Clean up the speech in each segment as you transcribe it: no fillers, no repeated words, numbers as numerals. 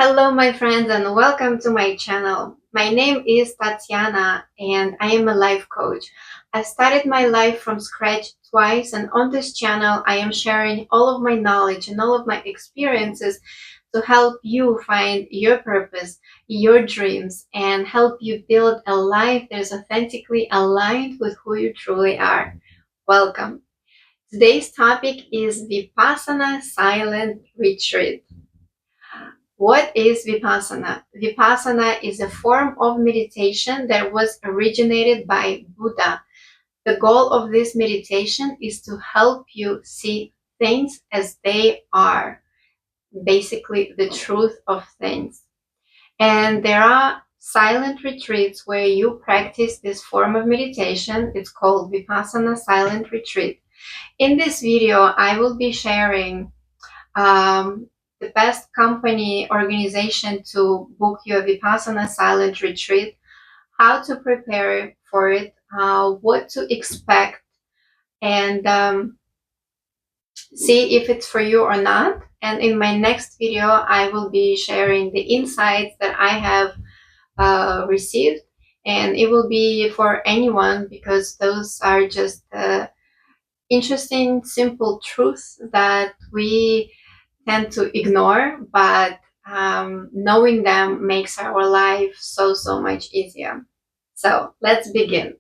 Hello, my friends, and welcome to my channel. My name is Tatiana, and I am a life coach. I started my life from scratch twice, and on this channel, I am sharing all of my knowledge and all of my experiences to help you find your purpose, your dreams, and help you build a life that is authentically aligned with who you truly are. Welcome. Today's topic is Vipassana Silent Retreat. What is Vipassana? Vipassana is a form of meditation that was originated by Buddha. The goal of this meditation is to help you see things as they are, basically the truth of things. And there are silent retreats where you practice this form of meditation. It's called Vipassana Silent Retreat. In this video, I will be sharing the best company organization to book your Vipassana silent retreat, how to prepare for it, what to expect, and see if it's for you or not. And in my next video, I will be sharing the insights that I have received, and it will be for anyone because those are just interesting, simple truths that we tend to ignore, but knowing them makes our life so much easier. So let's begin.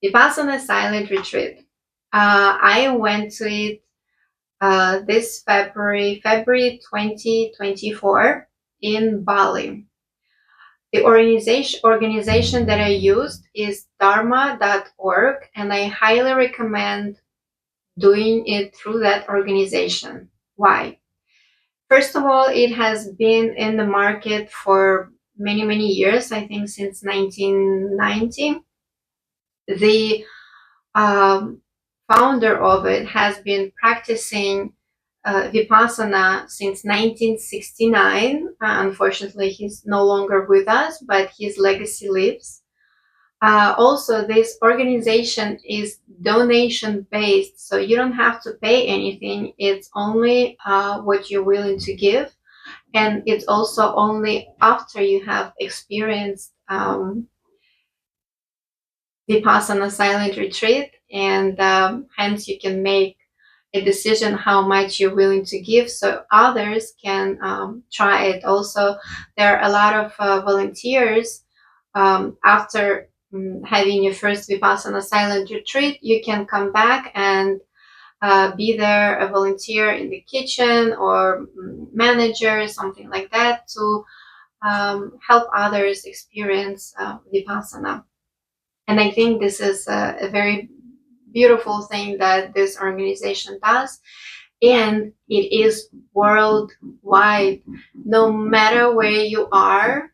Vipassana Silent Retreat. I went to it this February 2024 in Bali. The organization that I used is dharma.org, and I highly recommend doing it through that organization. Why? First of all, it has been in the market for many years, I think since 1990. The founder of it has been practicing Vipassana since 1969. Unfortunately, he's no longer with us, but his legacy lives. Also, this organization is donation based, so you don't have to pay anything. It's only what you're willing to give, and it's also only after you have experienced Vipassana silent retreat, and hence you can make a decision how much you're willing to give so others can try it. Also, there are a lot of volunteers after having your first Vipassana silent retreat. You can come back and be there, a volunteer in the kitchen or manager, something like that, to help others experience Vipassana. And I think this is a very beautiful thing that this organization does. And it is worldwide. No matter where you are,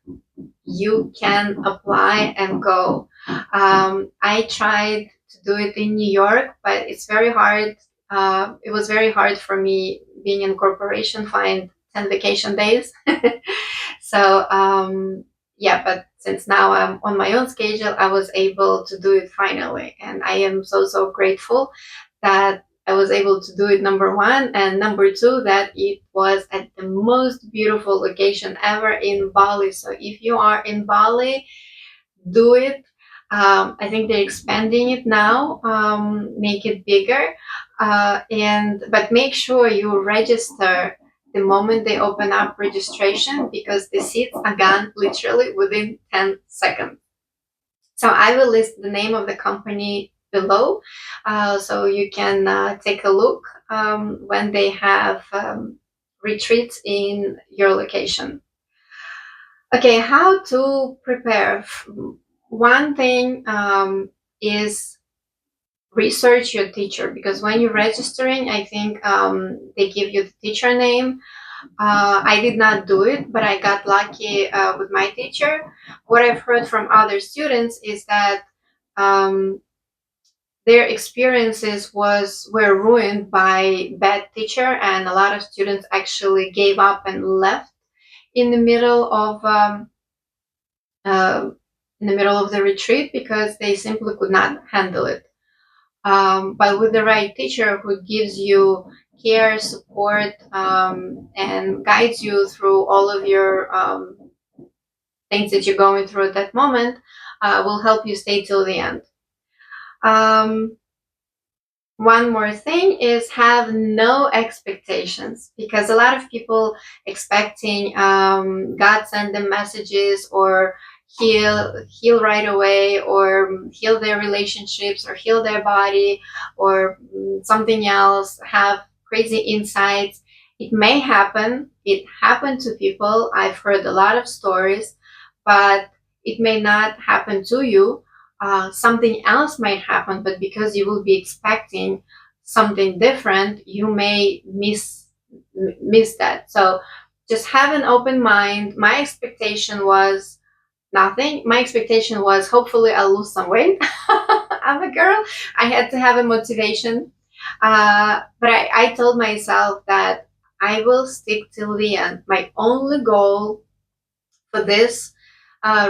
you can apply and go. I tried to do it in New York, but it's very hard. It was very hard for me being in corporation, find 10 vacation days. So yeah, but since now I'm on my own schedule, I was able to do it finally. And I am so grateful that I was able to do it, number one, and number two, that it was at the most beautiful location ever in Bali. So if you are in Bali, do it. I think they're expanding it now, make it bigger, but make sure you register the moment they open up registration, because the seats are gone literally within 10 seconds. So I will list the name of the company below, so you can take a look when they have retreats in your location. Okay, how to prepare. One thing is research your teacher, because when you're registering, I think they give you the teacher name. I did not do it, but I got lucky with my teacher. What I've heard from other students is that their experiences were ruined by bad teacher, and a lot of students actually gave up and left in the middle of the retreat because they simply could not handle it. But with the right teacher who gives you care, support, and guides you through all of your things that you're going through at that moment, will help you stay till the end. Um, One more thing is have no expectations, because a lot of people expecting God send them messages, or heal right away, or heal their relationships, or heal their body, or something else, have crazy insights. It may happen. It happened to people. I've heard a lot of stories, but it may not happen to you. Something else might happen, but because you will be expecting something different, you may miss that. So just have an open mind. My expectation was nothing. My expectation was hopefully I'll lose some weight. I'm a girl. I had to have a motivation. But I told myself that I will stick till the end. My only goal for this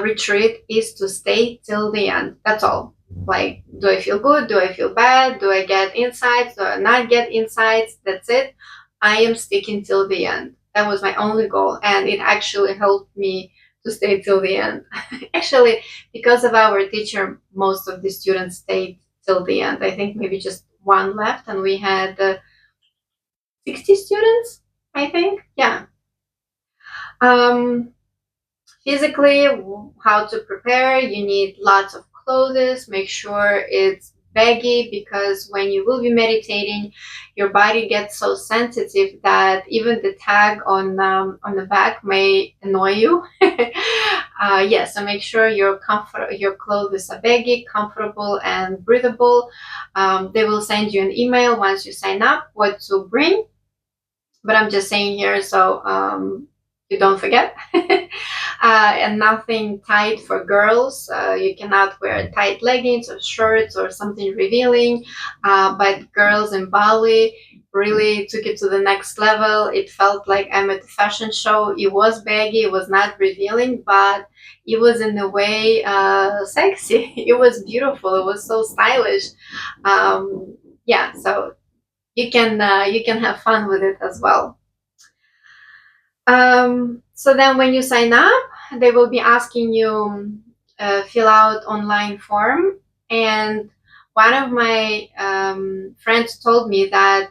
retreat is to stay till the end. That's all. Like, do I feel good? Do I feel bad? Do I get insights? Do I not get insights? That's it. I am sticking till the end. That was my only goal, and it actually helped me to stay till the end. Actually, because of our teacher, most of the students stayed till the end. I think maybe just one left, and we had 60 students, I think. Yeah. Um, Physically, how to prepare: you need lots of clothes. Make sure it's baggy, because when you will be meditating, your body gets so sensitive that even the tag on the back may annoy you. Yeah, so make sure your clothes are baggy, comfortable, and breathable. They will send you an email once you sign up what to bring, but I'm just saying here so you don't forget. And nothing tight for girls. You cannot wear tight leggings or shirts or something revealing. But girls in Bali really took it to the next level. It felt like I'm at a fashion show. It was baggy, it was not revealing, but it was in a way sexy. It was beautiful. It was so stylish. Yeah, so you can have fun with it as well. So then when you sign up, they will be asking you fill out online form. And one of my friends told me that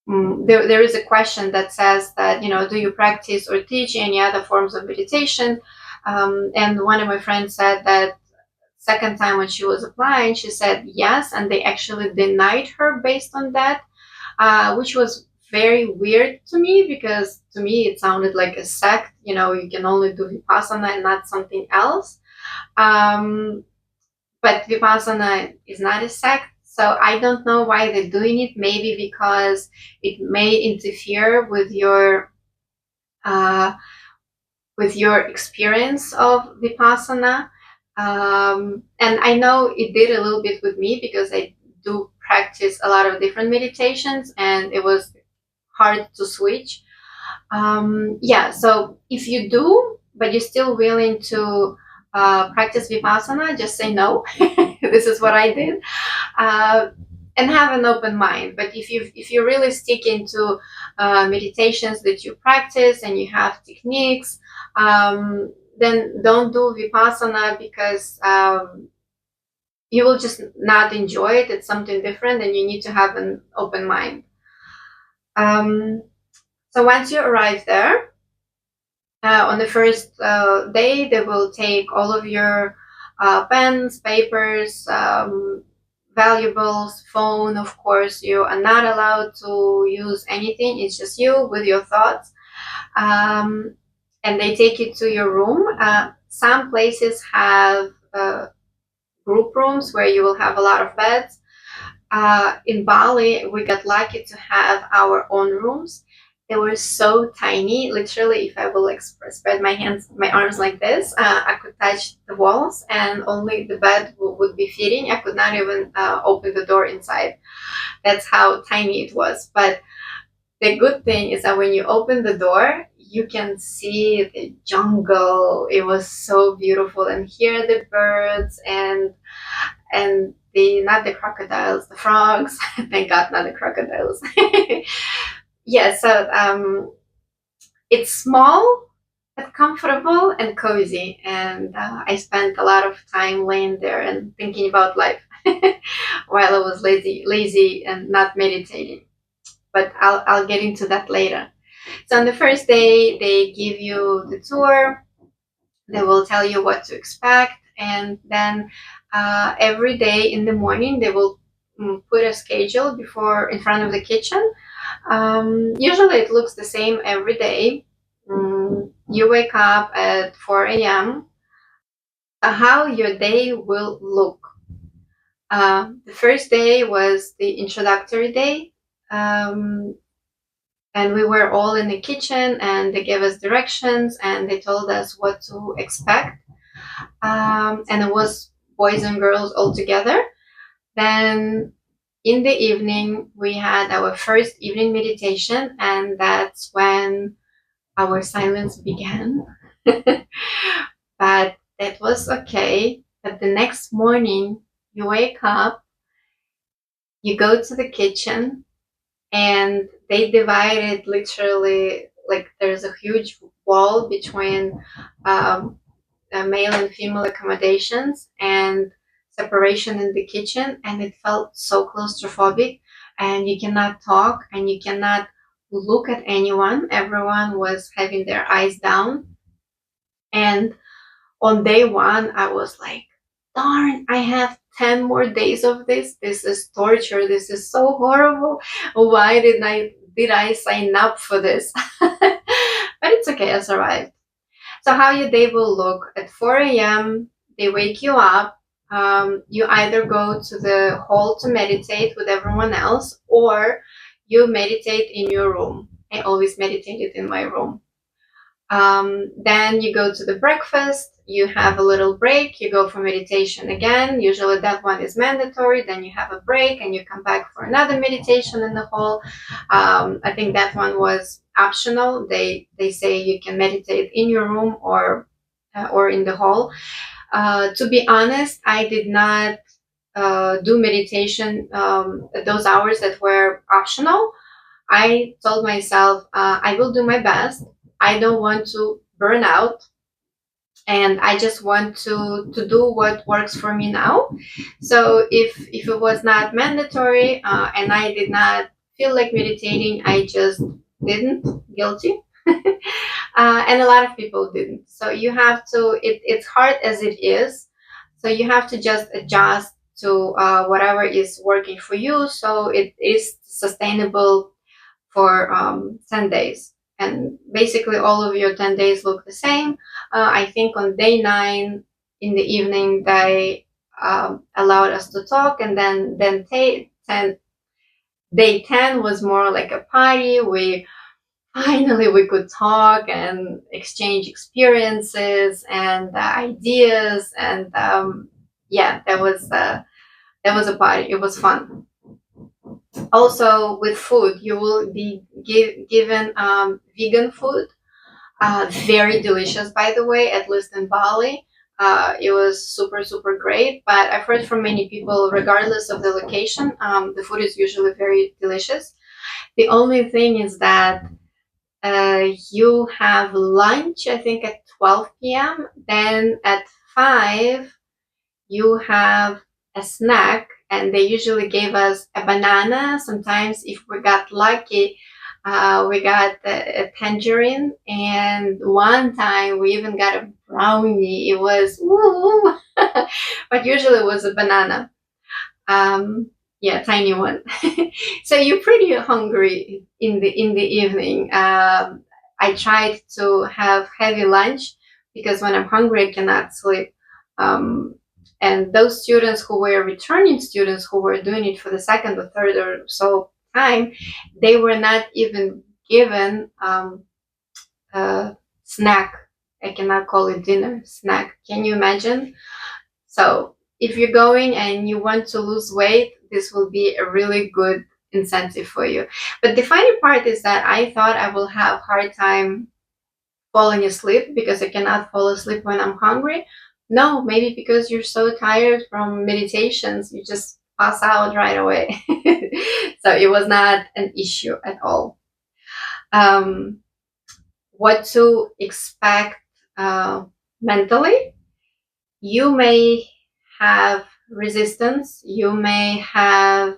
there is a question that says that, do you practice or teach any other forms of meditation? And one of my friends said that second time when she was applying, she said yes, and they actually denied her based on that, which was very weird to me, because to me it sounded like a sect. You can only do Vipassana and not something else. Um, but Vipassana is not a sect, so I don't know why they're doing it. Maybe because it may interfere uh, with your experience of Vipassana. And I know it did a little bit with me, because I do practice a lot of different meditations, and it was hard to switch. Yeah, so if you do, but you're still willing to practice Vipassana, just say no. This is what I did. Uh, and have an open mind. But if you really stick into meditations that you practice and you have techniques, then don't do Vipassana, because you will just not enjoy it. It's something different, and you need to have an open mind. So once you arrive there, on the first day, they will take all of your pens, papers, valuables, phone. Of course, you are not allowed to use anything. It's just you with your thoughts. Um, and they take you to your room. Some places have group rooms where you will have a lot of beds. In Bali, we got lucky to have our own rooms. They were so tiny. Literally, if I will spread my arms like this, I could touch the walls, and only the bed would be fitting. I could not even open the door inside. That's how tiny it was. But the good thing is that when you open the door, you can see the jungle. It was so beautiful, and hear the birds, and not the crocodiles, the frogs. Thank God, not the crocodiles. Yeah, so it's small but comfortable and cozy, and I spent a lot of time laying there and thinking about life while I was lazy and not meditating. But I'll get into that later. So on the first day, they give you the tour. They will tell you what to expect, and then every day in the morning they will put a schedule before in front of the kitchen. Usually it looks the same every day. You wake up at 4 a.m. How your day will look. The first day was the introductory day. And we were all in the kitchen, and they gave us directions, and they told us what to expect. And it was boys and girls all together. Then in the evening, we had our first evening meditation, and that's when our silence began. But that was okay. But the next morning, you wake up, you go to the kitchen, and they divided literally, like there's a huge wall between male and female accommodations and separation in the kitchen, and it felt so claustrophobic, and you cannot talk and you cannot look at anyone. Everyone was having their eyes down. And on day one I was like, darn, I have 10 more days of this. This is torture. This is so horrible. Why did I sign up for this? But it's okay, I survived. So how your day will look: at 4 a.m. they wake you up. You either go to the hall to meditate with everyone else, or you meditate in your room. I always meditated in my room. Then you go to the breakfast, you have a little break, you go for meditation again. Usually that one is mandatory. Then you have a break and you come back for another meditation in the hall. I think that one was optional. They say you can meditate in your room or in the hall. To be honest, I did not do meditation at those hours that were optional. I told myself I will do my best. I don't want to burn out, and I just want to do what works for me now. So if it was not mandatory and I did not feel like meditating, I just didn't. Guilty. And a lot of people didn't. So you have to. It's hard as it is. So you have to just adjust to whatever is working for you, so it is sustainable for 10 days. And basically all of your 10 days look the same. I think on day 9 in the evening, they allowed us to talk. And then day 10 was more like a party. We could talk and exchange experiences and ideas. And yeah, that was a party. It was fun. Also, with food, you will be given vegan food. Very delicious, by the way, at least in Bali. It was super, super great. But I've heard from many people, regardless of the location, the food is usually very delicious. The only thing is that you have lunch, I think, at 12 p.m. Then at 5, you have a snack, and they usually gave us a banana. Sometimes, if we got lucky, we got a tangerine, and one time we even got a brownie. It was woo, but usually it was a banana. Yeah, tiny one. So you're pretty hungry in the evening. I tried to have heavy lunch because when I'm hungry, I cannot sleep. And those students who were returning students, who were doing it for the second or third or so time, they were not even given a snack. I cannot call it dinner, snack. Can you imagine? So if you're going and you want to lose weight, this will be a really good incentive for you. But the funny part is that I thought I will have hard time falling asleep because I cannot fall asleep when I'm hungry. No, maybe because you're so tired from meditations, you just pass out right away. So it was not an issue at all. Um, what to expect uh, mentally? You may have resistance, you may have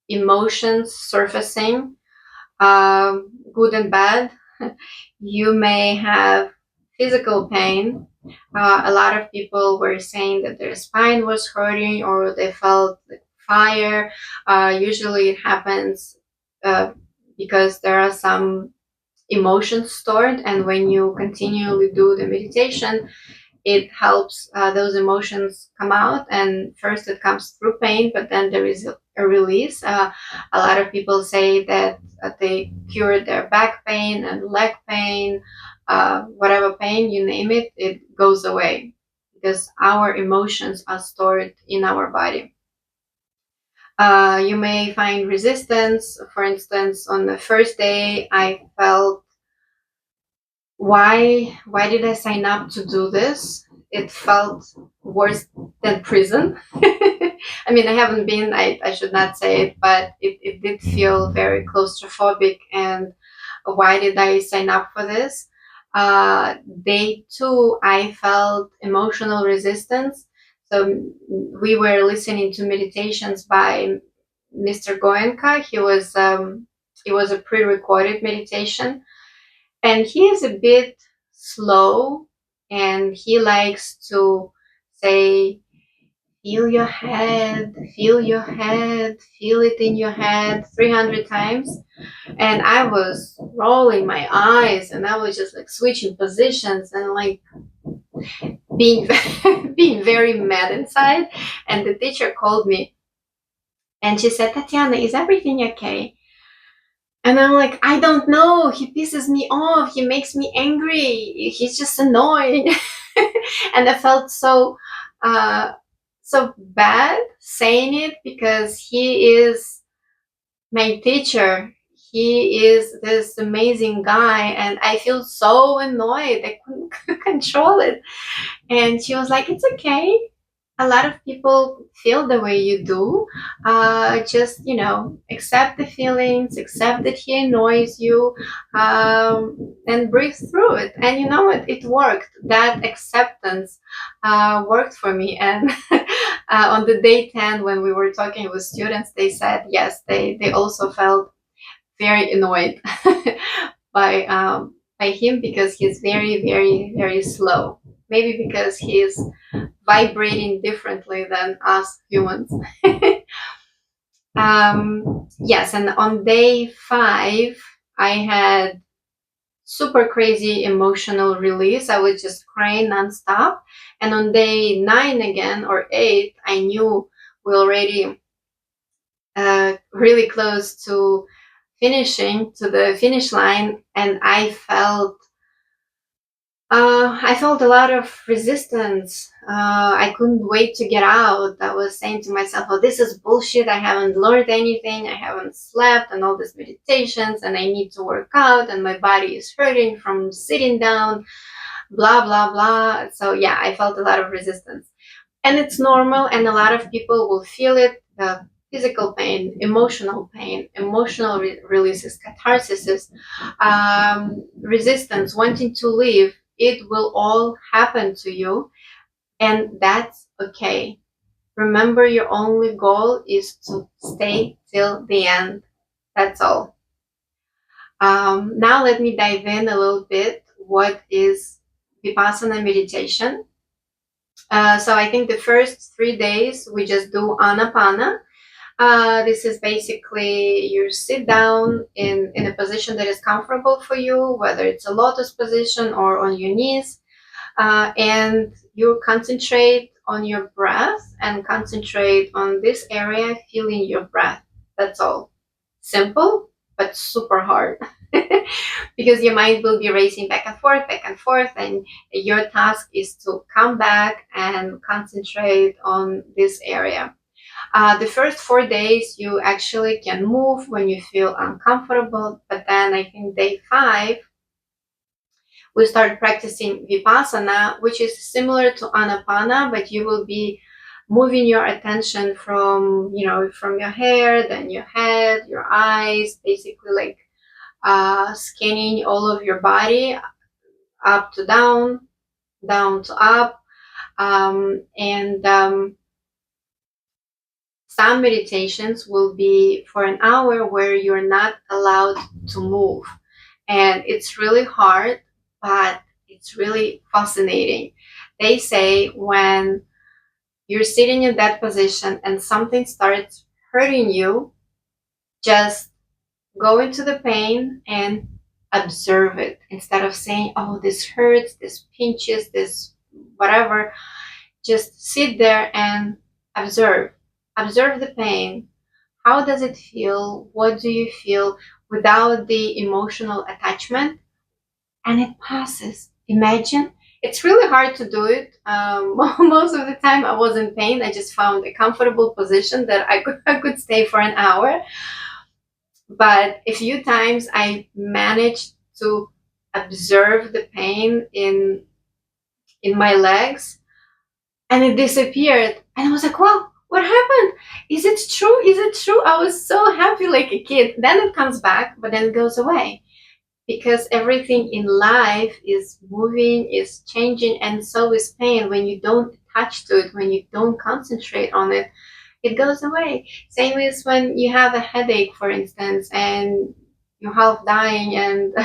emotions surfacing, good and bad. You may have physical pain. A lot of people were saying that their spine was hurting or they felt like fire. Usually it happens uh, because there are some emotions stored, and when you continually do the meditation, it helps those emotions come out. And first it comes through pain, but then there is a release. A lot of people say that they cured their back pain and leg pain, whatever pain you name it, it goes away because our emotions are stored in our body. You may find resistance. For instance, on the first day I felt, why did I sign up to do this? It felt worse than prison. I mean, I haven't been, I should not say it, but it did feel very claustrophobic. And why did I sign up for this? Day two, I felt emotional resistance. So we were listening to meditations by Mr. Goenka. He was a pre-recorded meditation, and he is a bit slow, and he likes to say, feel your head, feel your head, feel it in your head 300 times. And I was rolling my eyes, and I was just like switching positions and like being being very mad inside. And the teacher called me and she said, Tatiana, is everything okay? And I'm like, I don't know. He pisses me off. He makes me angry. He's just annoying. And I felt uh, so bad saying it because he is my teacher. He is this amazing guy, and I feel so annoyed. I couldn't control it. And she was like, it's okay. A lot of people feel the way you do. Just, accept the feelings, accept that he annoys you, and breathe through it. And you know what? It worked. That acceptance worked for me. And on the day 10, when we were talking with students, they said, yes, they also felt very annoyed by him because he's very, very, very slow. Maybe because he's vibrating differently than us humans. Yes, and on day 5, I had super crazy emotional release. I was just crying nonstop. And on day 9 again, or 8, I knew we already really close to finishing to the finish line, and I felt a lot of resistance. I couldn't wait to get out. I was saying to myself, oh, this is bullshit. I haven't learned anything. I haven't slept and all these meditations, and I need to work out, and my body is hurting from sitting down, blah, blah, blah. So, yeah, I felt a lot of resistance. And it's normal, and a lot of people will feel it. Physical pain, emotional releases, catharsis, resistance, wanting to leave. It will all happen to you, and that's okay. Remember, your only goal is to stay till the end. That's all. Now let me dive in a little bit. What is Vipassana meditation? So I think the first 3 days we just do Anapana. This is basically you sit down in a position that is comfortable for you, whether it's a lotus position or on your knees, and you concentrate on your breath and concentrate on this area, feeling your breath. That's all. Simple, but super hard. Because your mind will be racing back and forth, and your task is to come back and concentrate on this area. The first 4 days, you actually can move when you feel uncomfortable, but then I think day 5, we start practicing Vipassana, which is similar to Anapana, but you will be moving your attention from, from your hair, then your head, your eyes, basically like scanning all of your body, up to down, down to up. And some meditations will be for an hour where you're not allowed to move. And it's really hard, but it's really fascinating. They say when you're sitting in that position and something starts hurting you, just go into the pain and observe it instead of saying, oh, this hurts, this pinches, this whatever. Just sit there and observe. Observe the pain. How does it feel? What do you feel without the emotional attachment? And it passes. Imagine. It's really hard to do it. Most of the time I was in pain. I just found a comfortable position that I could stay for an hour. But a few times I managed to observe the pain in my legs, and it disappeared. And I was like, wow, what happened? Is it true? Is it true? I was so happy like a kid. Then it comes back, but then it goes away. Because everything in life is moving, is changing, and so is pain. When you don't attach to it, when you don't concentrate on it, it goes away. Same as when you have a headache, for instance, and you're half dying and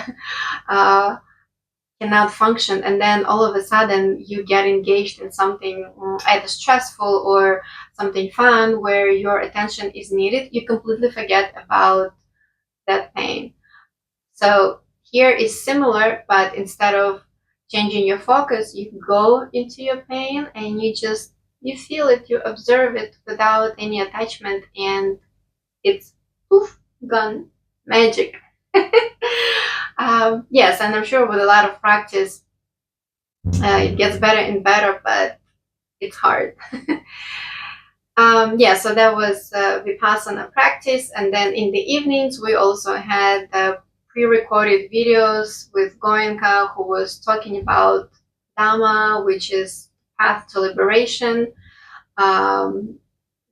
cannot function, and then all of a sudden you get engaged in something either stressful or something fun where your attention is needed, you completely forget about that pain. So here is similar, but instead of changing your focus, you go into your pain and you feel it, you observe it without any attachment, and it's poof, gone, magic. Yes, and I'm sure with a lot of practice, it gets better and better, but it's hard. Yeah, so that was Vipassana practice, and then in the evenings we also had pre-recorded videos with Goenka, who was talking about Dhamma, which is path to liberation,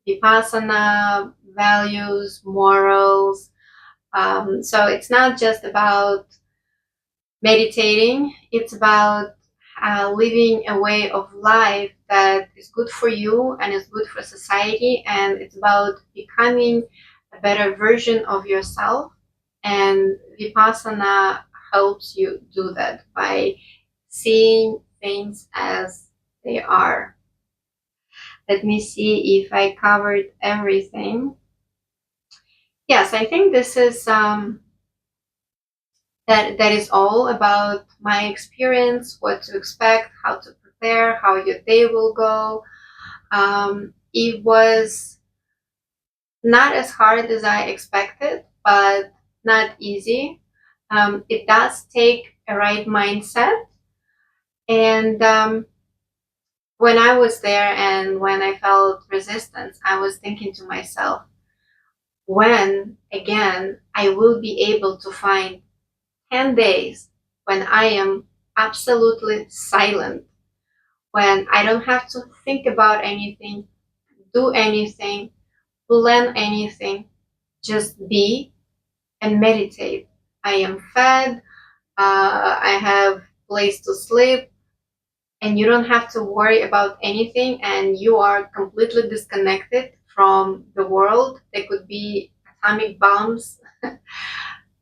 Vipassana, values, morals. So it's not just about meditating, it's about living a way of life that is good for you and is good for society, and it's about becoming a better version of yourself. And Vipassana helps you do that by seeing things as they are. Let me see if I covered everything. Yes, I think this is that is all about my experience, what to expect, how to prepare, how your day will go. It was not as hard as I expected, but not easy. It does take a right mindset. And when I was there and when I felt resistance, I was thinking to myself, when again I will be able to find 10 days when I am absolutely silent, when I don't have to think about anything, do anything, plan anything, just be and meditate. I am fed, I have place to sleep, and you don't have to worry about anything, and you are completely disconnected from the world. There could be atomic bombs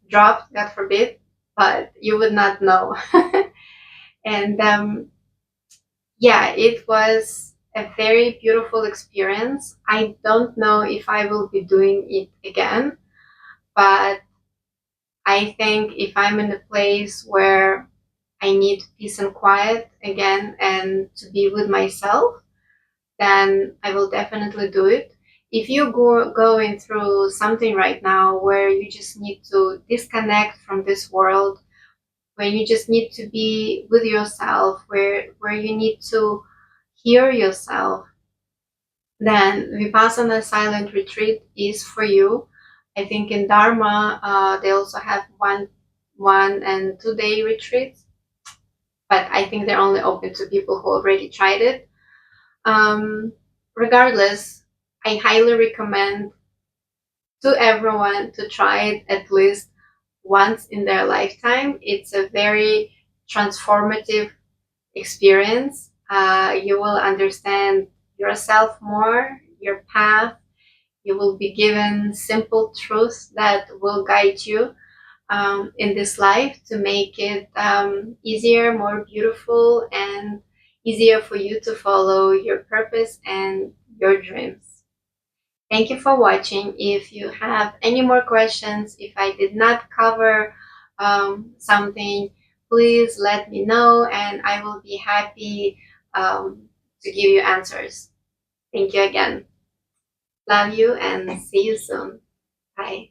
dropped, God forbid, but you would not know. And yeah, it was a very beautiful experience. I don't know if I will be doing it again, but I think if I'm in a place where I need peace and quiet again and to be with myself, then I will definitely do it. If you're going through something right now where you just need to disconnect from this world, where you just need to be with yourself, where you need to hear yourself, then Vipassana Silent Retreat is for you. I think in Dharma, they also have one and 2 day retreats. but I think they're only open to people who already tried it. Regardless, I highly recommend to everyone to try it at least once in their lifetime. It's a very transformative experience. You will understand yourself more, your path. You will be given simple truths that will guide you in this life to make it easier, more beautiful, and easier for you to follow your purpose and your dreams. Thank you for watching. If you have any more questions, if I did not cover something, please let me know and I will be happy to give you answers. Thank you again. Love you and see you soon. Bye.